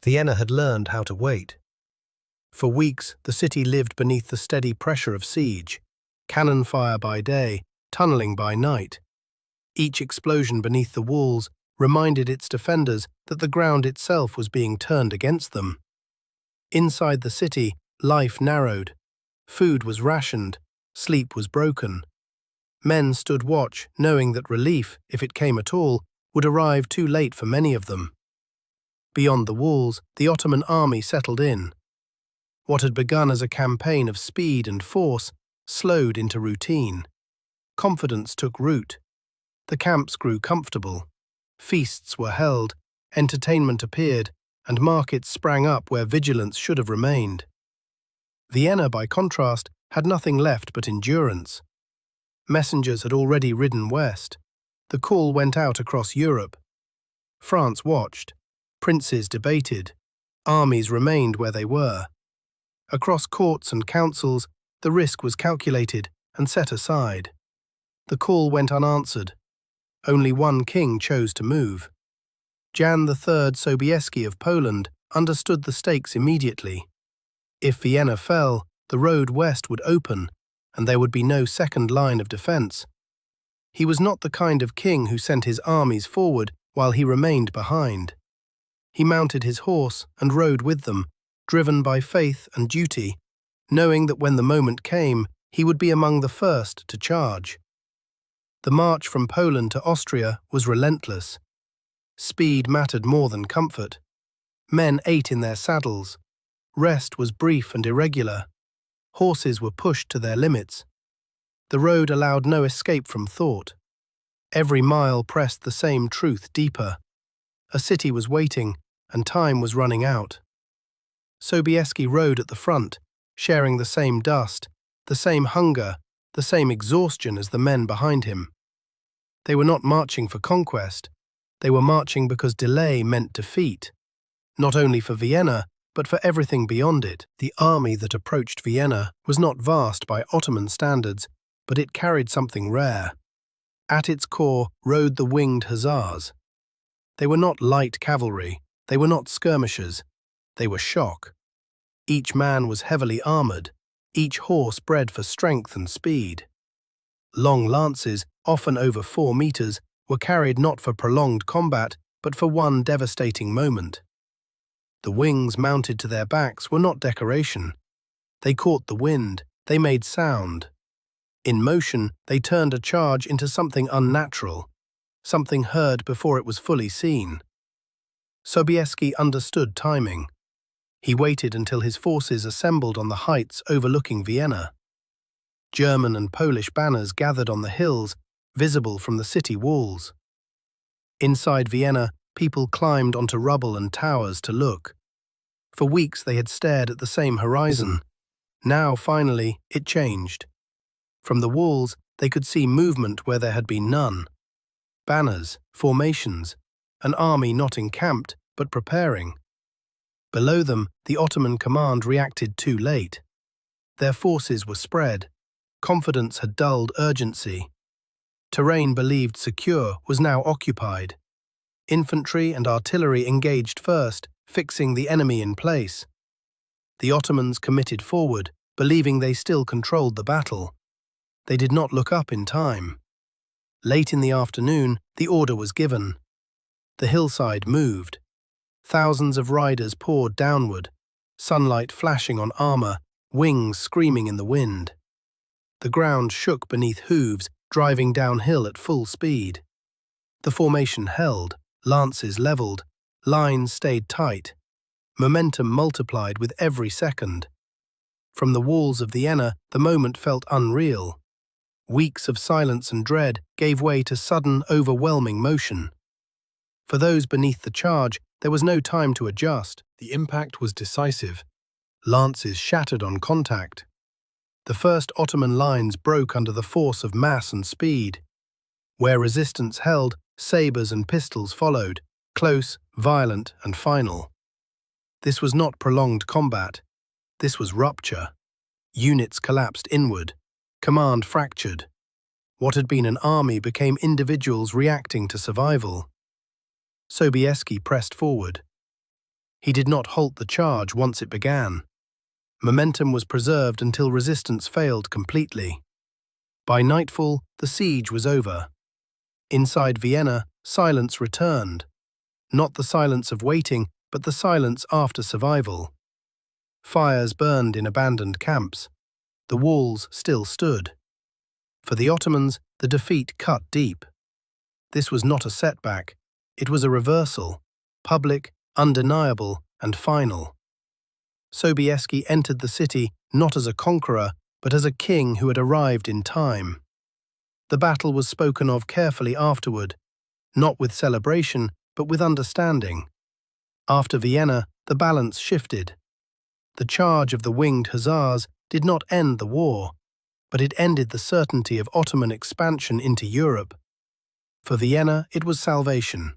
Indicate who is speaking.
Speaker 1: Vienna had learned how to wait. For weeks, the city lived beneath the steady pressure of siege, cannon fire by day, tunneling by night. Each explosion beneath the walls reminded its defenders that the ground itself was being turned against them. Inside the city, life narrowed. Food was rationed, sleep was broken. Men stood watch, knowing that relief, if it came at all, would arrive too late for many of them. Beyond the walls, the Ottoman army settled in. What had begun as a campaign of speed and force slowed into routine. Confidence took root. The camps grew comfortable. Feasts were held, entertainment appeared, and markets sprang up where vigilance should have remained. Vienna, by contrast, had nothing left but endurance. Messengers had already ridden west. The call went out across Europe. France watched. Princes debated. Armies remained where they were. Across courts and councils, the risk was calculated and set aside. The call went unanswered. Only one king chose to move. Jan III Sobieski of Poland understood the stakes immediately. If Vienna fell, the road west would open, and there would be no second line of defense. He was not the kind of king who sent his armies forward while he remained behind. He mounted his horse and rode with them, driven by faith and duty, knowing that when the moment came, he would be among the first to charge. The march from Poland to Austria was relentless. Speed mattered more than comfort. Men ate in their saddles. Rest was brief and irregular. Horses were pushed to their limits. The road allowed no escape from thought. Every mile pressed the same truth deeper. A city was waiting, and time was running out. Sobieski rode at the front, sharing the same dust, the same hunger, the same exhaustion as the men behind him. They were not marching for conquest. They were marching because delay meant defeat, not only for Vienna, but for everything beyond it. The army that approached Vienna was not vast by Ottoman standards, but it carried something rare. At its core rode the Winged Hussars. They were not light cavalry, they were not skirmishers, they were shock. Each man was heavily armoured, each horse bred for strength and speed. Long lances, often over 4 meters, were carried not for prolonged combat, but for one devastating moment. The wings mounted to their backs were not decoration. They caught the wind, they made sound. In motion, they turned a charge into something unnatural, something heard before it was fully seen. Sobieski understood timing. He waited until his forces assembled on the heights overlooking Vienna. German and Polish banners gathered on the hills, visible from the city walls. Inside Vienna, people climbed onto rubble and towers to look. For weeks they had stared at the same horizon. Now, finally, it changed. From the walls, they could see movement where there had been none. Banners, formations, an army not encamped, but preparing. Below them, the Ottoman command reacted too late. Their forces were spread. Confidence had dulled urgency. Terrain believed secure was now occupied. Infantry and artillery engaged first, fixing the enemy in place. The Ottomans committed forward, believing they still controlled the battle. They did not look up in time. Late in the afternoon, the order was given. The hillside moved. Thousands of riders poured downward, sunlight flashing on armor, wings screaming in the wind. The ground shook beneath hooves, driving downhill at full speed. The formation held, lances leveled, lines stayed tight. Momentum multiplied with every second. From the walls of Vienna, the moment felt unreal. Weeks of silence and dread gave way to sudden, overwhelming motion. For those beneath the charge, there was no time to adjust. The impact was decisive. Lances shattered on contact. The first Ottoman lines broke under the force of mass and speed. Where resistance held, sabres and pistols followed, close, violent, and final. This was not prolonged combat. This was rupture. Units collapsed inward. Command fractured. What had been an army became individuals reacting to survival. Sobieski pressed forward. He did not halt the charge once it began. Momentum was preserved until resistance failed completely. By nightfall, the siege was over. Inside Vienna, silence returned. Not the silence of waiting, but the silence after survival. Fires burned in abandoned camps. The walls still stood. For the Ottomans, the defeat cut deep. This was not a setback. It was a reversal, public, undeniable, and final. Sobieski entered the city not as a conqueror, but as a king who had arrived in time. The battle was spoken of carefully afterward, not with celebration, but with understanding. After Vienna, the balance shifted. The charge of the Winged Hussars did not end the war, but it ended the certainty of Ottoman expansion into Europe. For Vienna, it was salvation.